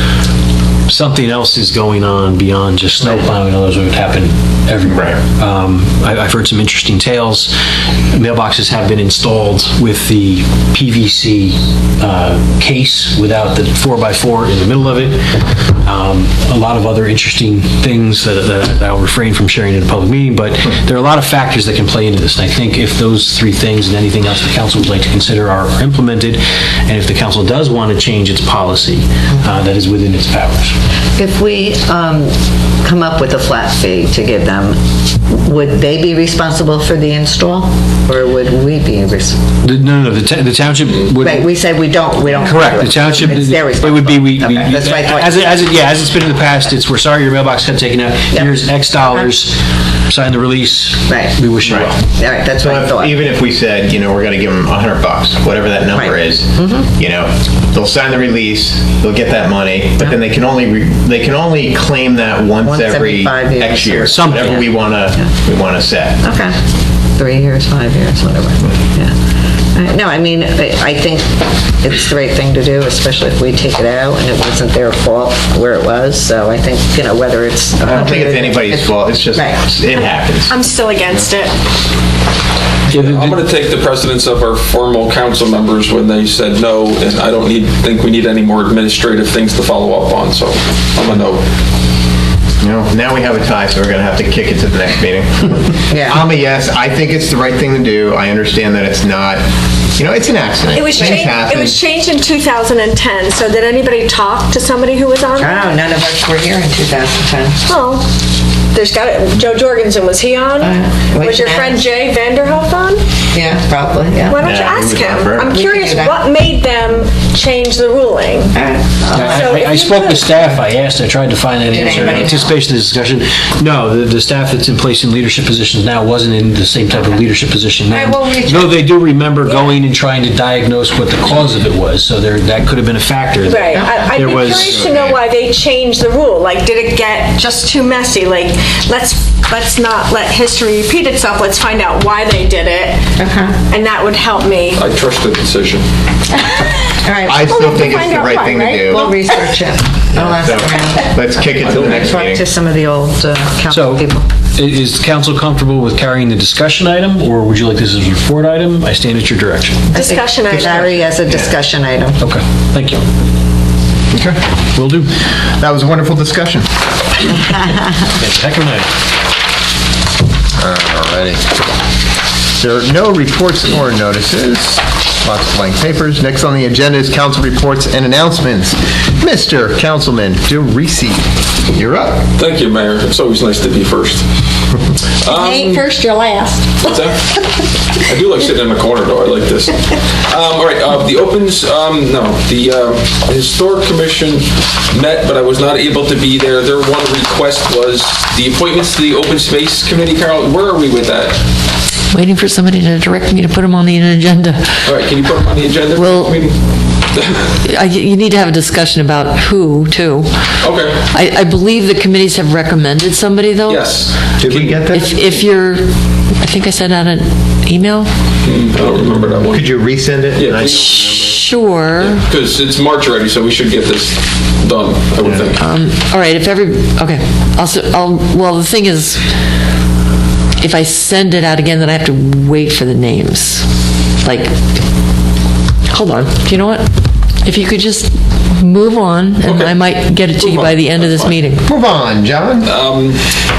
something else is going on beyond just snow plowing. Others would happen everywhere. I've heard some interesting tales. Mailboxes have been installed with the PVC case without the 4x4 in the middle of it. A lot of other interesting things that I'll refrain from sharing in a public meeting, but there are a lot of factors that can play into this. And I think if those 3 things and anything else the council would like to consider are implemented, and if the council does want to change its policy, that is within its powers. If we come up with a flat fee to give them, would they be responsible for the install, or would we be responsible? No, the township would... Right, we say we don't. Correct, the township, It's their it would be, responsibility. That's right. as it's been in the past, it's, we're sorry your mailbox got taken out, here's X dollars, sign the release, we wish you well. All right, that's what I thought. Even if we said, we're going to give them $100, whatever that number is, they'll sign the release, they'll get that money, but then they can only claim that once every 5 years. X years, whatever we want to set. Okay. 3 years, 5 years, whatever. Yeah. No, I mean, I think it's the right thing to do, especially if we take it out and it wasn't their fault where it was. So I think, whether it's... I don't think it's anybody's fault. It's just, it happens. I'm still against it. I'm going to take the precedence of our formal council members when they said no, and I don't think we need any more administrative things to follow up on, so I'm a no. Now we have a tie, so we're going to have to kick it to the next meeting. Yeah. I'm a yes. I think it's the right thing to do. I understand that it's not, it's an accident. It was Things happen. It was changed in 2010, so did anybody talk to somebody who was on there? Oh, none of us were here in 2010. Oh, Joe Jorgensen, was he on? Was your friend Jay Vanderhoff on? Yeah, probably, yeah. Why don't you ask him? I'm curious what made them change the ruling. I spoke with staff, I tried to find that answer in anticipation of this discussion. No, the staff that's in place in leadership positions now wasn't in the same type of leadership position then. Though they do remember going and trying to diagnose what the cause of it was, so that could have been a factor. Right, I'd be curious to know why they changed the rule. Like, did it get just too messy? Like, let's not let history repeat itself. Let's find out why they did it. And that would help me. I trust the decision. All right. I still think it's the right thing to do. We'll research it. I'll ask around. Let's kick it to the next meeting. Talk to some of the old council people. Is the council comfortable with carrying the discussion item, or would you like this as a report item? I stand at your direction. Discussion item. Carry as a discussion item. Okay, thank you. Okay. Will do. That was a wonderful discussion. Heck of a night. Alrighty. There are no reports or notices. Lots of blank papers. Next on the agenda is council reports and announcements. Mr. Councilman DeRisi, you're up. Thank you, Mayor. It's always nice to be first. Ain't first, you're last. What's that? I do like sitting in the corner, though. I like this. All right, the Historic Commission met, but I was not able to be there. Their one request was the appointments to the Open Space Committee. Carol, where are we with that? waiting for somebody to direct me to put them on the agenda. All right, can you put them on the agenda? Well, for the meeting? You need to have a discussion about who, too. Okay. I believe the committees have recommended somebody, though. Yes. Did we get that? If you're, I think I sent out an email. I don't remember that one. Could you resend it? Yeah, please. Sure. Because it's March already, so we should get this done, I would think. All right, okay. Well, the thing is, if I send it out again, then I have to wait for the names. Like, hold on. You know what? If you could just move on, and Okay. I might get it to you by the end of this meeting. Move on, John.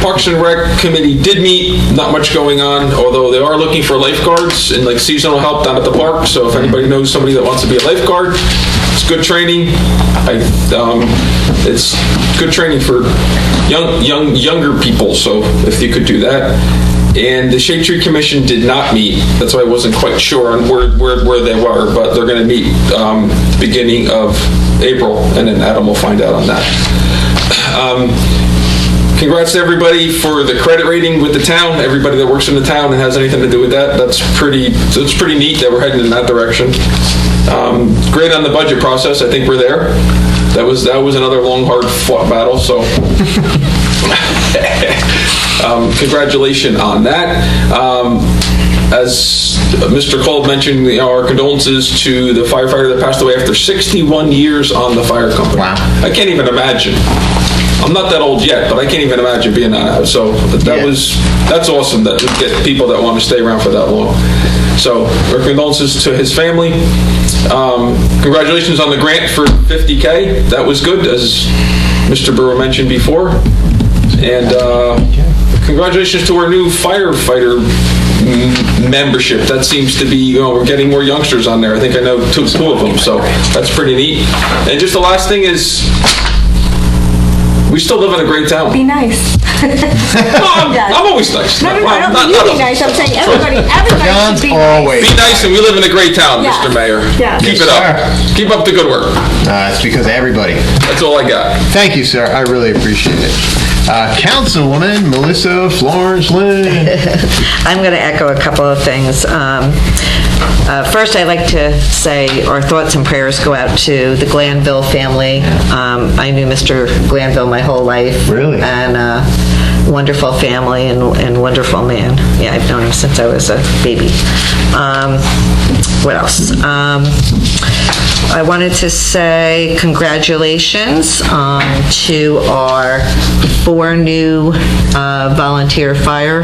Parks and Rec Committee did meet, not much going on, although they are looking for lifeguards and like seasonal help down at the park, so if anybody knows somebody that wants to be a lifeguard, it's good training. It's good training for younger people, so if you could do that. And the Shade Tree Commission did not meet. That's why I wasn't quite sure on where they were, but they're going to meet beginning of April, and then Adam will find out on that. Congrats to everybody for the credit rating with the town. Everybody that works in the town and has anything to do with that. That's pretty neat that we're heading in that direction. Great on the budget process. I think we're there. That was another long, hard fought battle. So. Congratulations on that. As Mr. Kolb mentioned, our condolences to the firefighter that passed away after 61 years on the fire company. Wow. I can't even imagine. I'm not that old yet, but I can't even imagine being on that. So that's awesome that we get people that want to stay around for that long. So our condolences to his family. Congratulations on the grant for $50K. That was good, as Mr. Brewer mentioned before. And congratulations to our new firefighter membership. That seems to be, we're getting more youngsters on there. I think I know two of them, so that's pretty neat. And just the last thing is, we still live in a great town. Be nice. I'm always nice. No, I don't think you be nice. I'm saying everybody John's should be always. Be nice, and we live in a great town, Yeah. Mr. Mayor. Yeah. Keep it up. Keep up the good work. It's because of everybody. That's all I got. Thank you, sir. I really appreciate it. Councilwoman Melissa Florence Lynn. I'm going to echo a couple of things. First, I'd like to say our thoughts and prayers go out to the Glanville family. I knew Mr. Glanville my whole life. Really? And wonderful family and wonderful man. Yeah, I've known him since I was a baby. What else? I wanted to say congratulations to our 4 new volunteer fire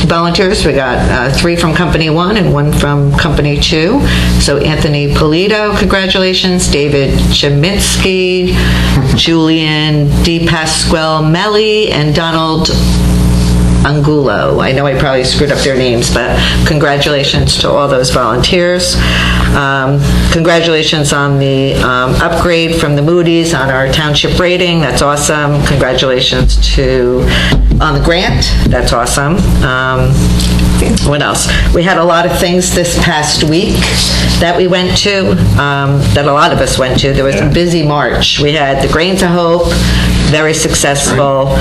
volunteers. We got 3 from Company 1 and 1 from Company 2. So Anthony Polito, congratulations. David Cheminsky, Julian DePasquale-Melli, and Donald Angulo. I know I probably screwed up their names, but congratulations to all those volunteers. Congratulations on the upgrade from the Moody's on our township rating. That's awesome. Congratulations on the grant. That's awesome. What else? We had a lot of things this past week that we went to, that a lot of us went to. There was a busy March. We had the Grains of Hope, very successful.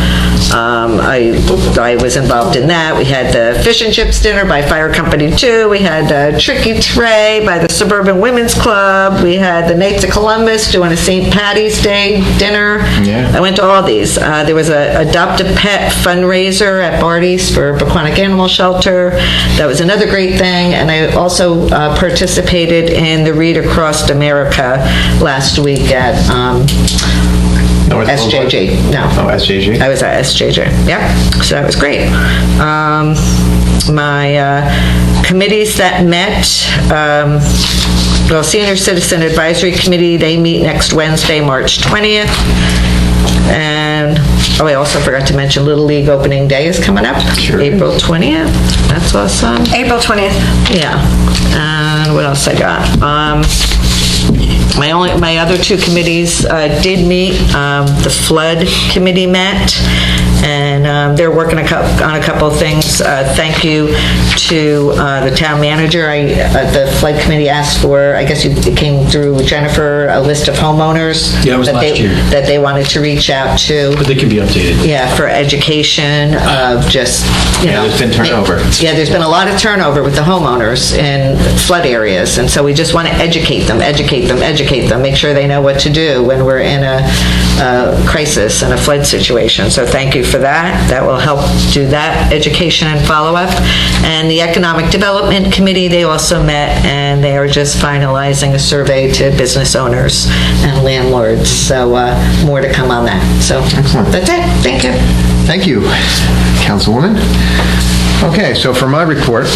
I was involved in that. We had the Fish and Chips dinner by Fire Company 2. We had Tricky Tray by the Suburban Women's Club. We had the Knights of Columbus doing a St. Patty's Day dinner. Yeah. I went to all these. There was a Adopt a Pet fundraiser at Barty's for Pequannock Animal Shelter. That was another great thing. And I also participated in the Read Across America last week at SJG. No. Oh, SJG. I was at SJJ. Yeah. So that was great. My committees that met, Senior Citizen Advisory Committee, they meet next Wednesday, March 20th. And, I also forgot to mention Little League Opening Day is coming up, April 20th. That's awesome. April 20th. Yeah. And what else I got? My other two committees did meet. The flood committee met, and they're working on a couple of things. Thank you to the town manager. The flood committee asked for, I guess it came through Jennifer, a list of homeowners. Yeah, it was last year. That they wanted to reach out to. But they can be updated. Yeah, for education of just, there's been turnover. Yeah, there's been a lot of turnover with the homeowners in flood areas, and so we just want to educate them, make sure they know what to do when we're in a crisis and a flood situation. So thank you for that. That will help do that education and follow-up. And the Economic Development Committee, they also met, and they are just finalizing a survey to business owners and landlords. So more to come on that. So excellent. That's it. Thank you. Thank you, Councilwoman. Okay, so for my report,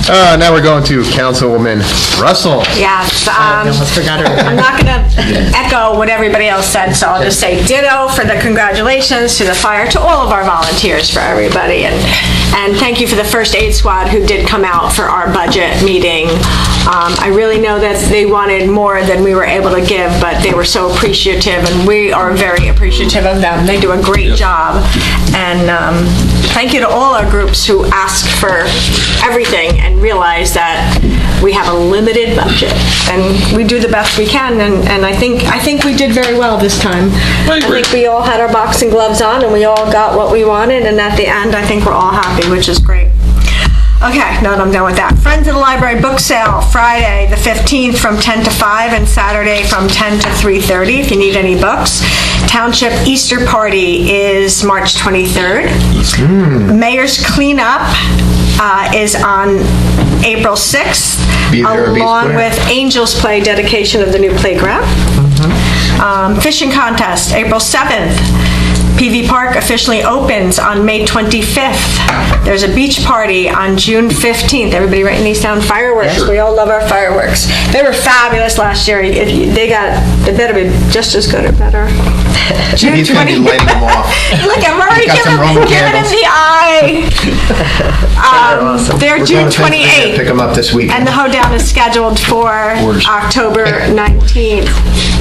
now we're going to Councilwoman Russell. Yes. Almost forgot her. I'm not going to echo what everybody else said, so I'll just say ditto for the congratulations to the fire, to all of our volunteers, for everybody, and thank you for the first aid squad who did come out for our budget meeting. I really know that they wanted more than we were able to give, but they were so appreciative, and we are very appreciative of them. They do a great job, and thank you to all our groups who ask for everything and realize that we have a limited budget, and we do the best we can, and I think we did very well this time. I think we all had our boxing gloves on, and we all got what we wanted, and at the end, I think we're all happy, which is great. Okay, now that I'm done with that. Friends of the Library book sale, Friday the 15th from 10 to 5 and Saturday from 10 to 3:30 if you need any books. Township Easter Party is March 23rd. Mayor's Cleanup is on April 6th, along with Angels Play dedication of the new playground. Fishing contest, April 7th. PV Park officially opens on May 25th. There's a beach party on June 15th. Everybody writing these down. Fireworks. We all love our fireworks. They were fabulous last year. They better be just as good or better. June He's going to be lighting them off. Look, I'm already giving him the eye. They're June 28th. Pick them up this week. And the hoedown is scheduled for October 19th.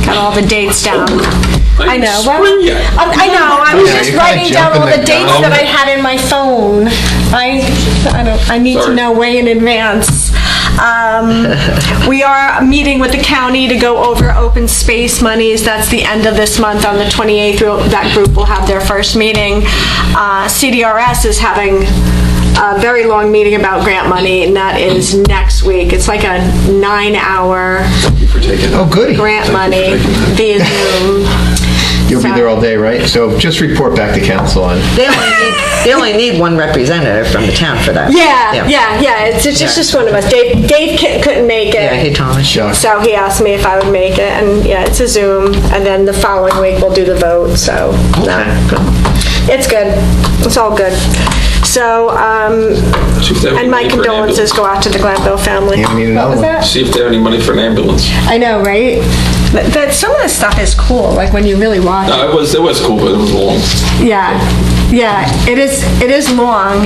Got all the dates down. I know. Well, I know. I was just writing down all the dates that I had in my phone. I need to know way in advance. We are meeting with the county to go over open space monies. That's the end of this month on the 28th. That group will have their first meeting. CDRS is having a very long meeting about grant money, and that is next week. It's like a 9-hour grant money via Zoom. You'll be there all day, right? So just report back to council on. They only need one representative from the town for that. Yeah. It's just one of us. Dave couldn't make it. Yeah, he told me. So he asked me if I would make it, and yeah, it's a Zoom, and then the following week we'll do the vote. So it's good. It's all good. So, and my condolences go out to the Glanville family. What was that? See if they have any money for an ambulance. I know, right? But some of the stuff is cool, like when you really watch it. No, it was cool, but it was long. Yeah, it is long,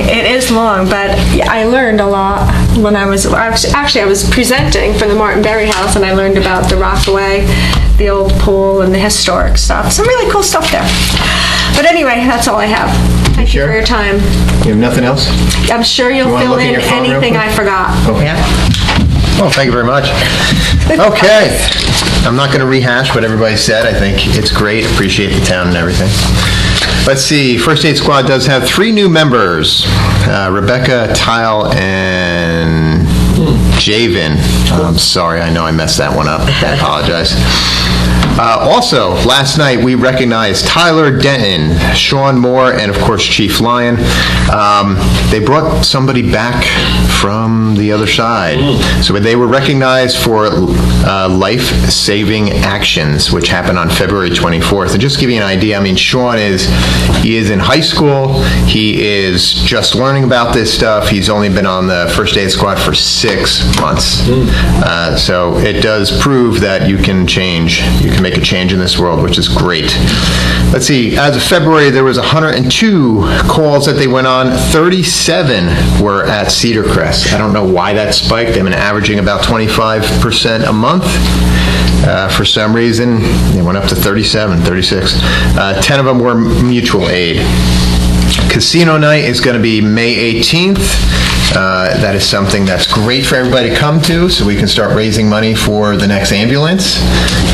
but I learned a lot when I was presenting for the Martin Berry House, and I learned about the Rockaway, the old pool, and the historic stuff. Some really cool stuff there. But anyway, that's all I have. Thank you for your time. You have nothing else? I'm sure you'll fill in anything I forgot. Okay. Well, thank you very much. Okay. I'm not going to rehash what everybody said. I think it's great. Appreciate the town and everything. Let's see. First Aid Squad does have 3 new members. Rebecca, Tile, and Javen. I'm sorry. I know I messed that one up. I apologize. Also, last night we recognized Tyler Denton, Sean Moore, and of course Chief Lyon. They brought somebody back from the other side. So they were recognized for life-saving actions, which happened on February 24th. And just to give you an idea, I mean, Sean is in high school. He is just learning about this stuff. He's only been on the First Aid Squad for 6 months. So it does prove that you can change. You can make a change in this world, which is great. Let's see, as of February, there was 102 calls that they went on. 37 were at Cedar Crest. I don't know why that spiked. They've been averaging about 25% a month. For some reason, they went up to 37, 36. 10 of them were mutual aid. Casino night is going to be May 18th. That is something that's great for everybody to come to, so we can start raising money for the next ambulance.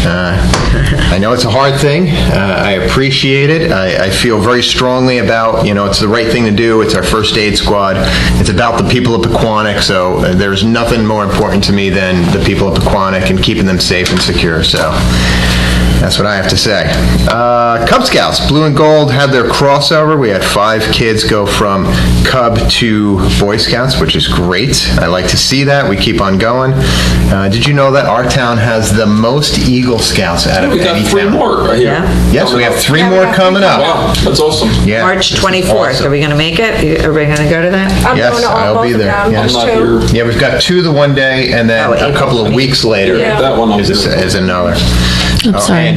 I know it's a hard thing. I appreciate it. I feel very strongly about, it's the right thing to do. It's our first aid squad. It's about the people of Pequannock, so there's nothing more important to me than the people of Pequannock and keeping them safe and secure. So that's what I have to say. Cub Scouts, Blue and Gold, had their crossover. We had 5 kids go from Cub to Boy Scouts, which is great. I like to see that. We keep on going. Did you know that our town has the most Eagle Scouts out of any town? We got 3 more right here. Yes, we have 3 more coming up. Wow, that's awesome. Yeah, March 24th, awesome. Are we going to make it? Are we going to go to that? Yes, I'll be there. Yes. Yeah, we've got 2 the one day, and then a couple of weeks later That one is another. I'm sorry,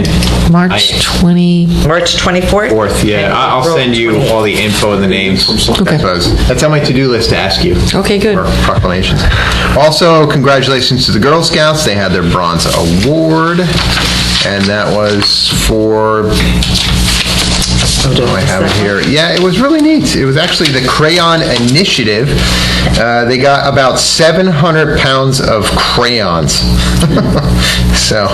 March 24th? March 24th? 4th, yeah. I'll send you all the info and the names. Okay. That's on my to-do list to ask you. Okay, good. For proclamations. Also, congratulations to the Girl Scouts. They had their bronze award, and that was for... I have it here. Yeah, it was really neat. It was actually the Crayon Initiative. They got about 700 pounds of crayons. So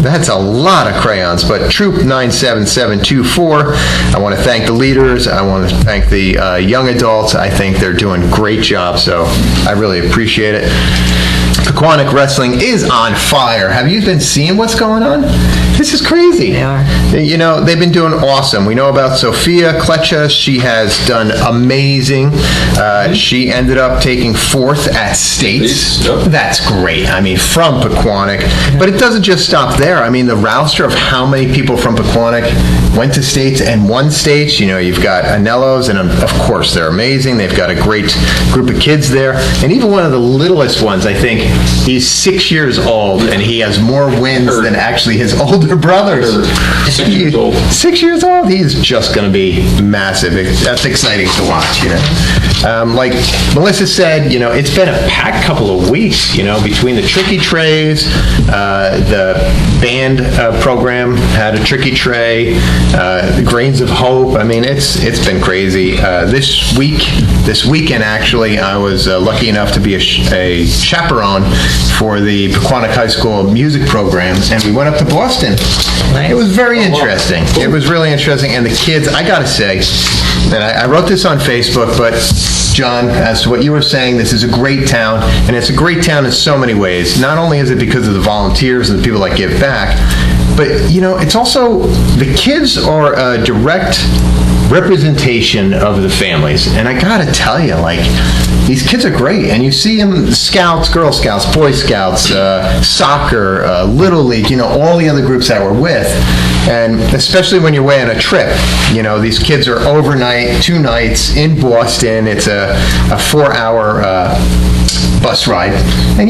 that's a lot of crayons. But Troop 97724, I want to thank the leaders. I want to thank the young adults. I think they're doing a great job, so I really appreciate it. Pequannock Wrestling is on fire. Have you been seeing what's going on? This is crazy. They are. They've been doing awesome. We know about Sophia Kletcha. She has done amazing. She ended up taking 4th at States. Yep. That's great. I mean, from Pequannock. But it doesn't just stop there. I mean, the roster of how many people from Pequannock went to States and won States. You've got Anellos, and of course, they're amazing. They've got a great group of kids there. And even one of the littlest ones, I think, he's 6 years old, and he has more wins than actually his older brothers. 6 years old. 6 years old? He's just going to be massive. That's exciting to watch, Like Melissa said, it's been a packed couple of weeks, between the tricky trays, the band program had a tricky tray, the Grains of Hope. I mean, it's been crazy. This weekend, actually, I was lucky enough to be a chaperone for the Pequannock High School music program, and we went up to Boston. It was very interesting. It was really interesting, and the kids, I gotta say, and I wrote this on Facebook, but John, as to what you were saying, this is a great town, and it's a great town in so many ways. Not only is it because of the volunteers and the people that give back, but, it's also, the kids are a direct representation of the families. And I gotta tell you, these kids are great. And you see them, Scouts, Girl Scouts, Boy Scouts, soccer, Little League, all the other groups that we're with. And especially when you're away on a trip, these kids are overnight, 2 nights in Boston. It's a 4-hour bus ride. And,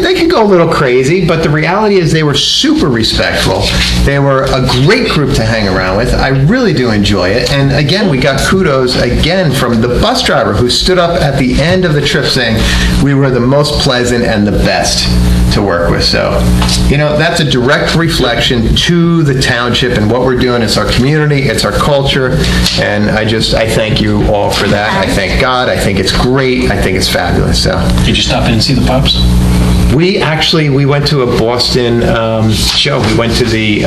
they could go a little crazy, but the reality is they were super respectful. They were a great group to hang around with. I really do enjoy it. And again, we got kudos again from the bus driver who stood up at the end of the trip saying we were the most pleasant and the best to work with. So, that's a direct reflection to the township and what we're doing. It's our community, it's our culture, and I thank you all for that. I thank God. I think it's great. I think it's fabulous. So, Did you stop in and see the pups? We went to a Boston show. We went to the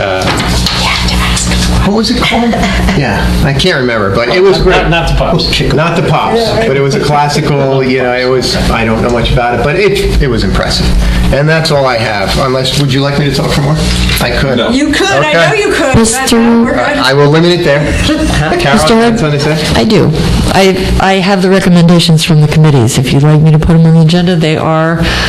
what was it called? Yeah, I can't remember, but it was great. Not the Pops. Not the Pops, but it was a classical, it was, I don't know much about it, but it was impressive. And that's all I have, unless, would you like me to talk for more? I could. No. You could, Okay. I know you could. We're good. I will limit it there. Carol, something to say? I do. I have the recommendations from the committees. If you'd like me to put them on the agenda, they are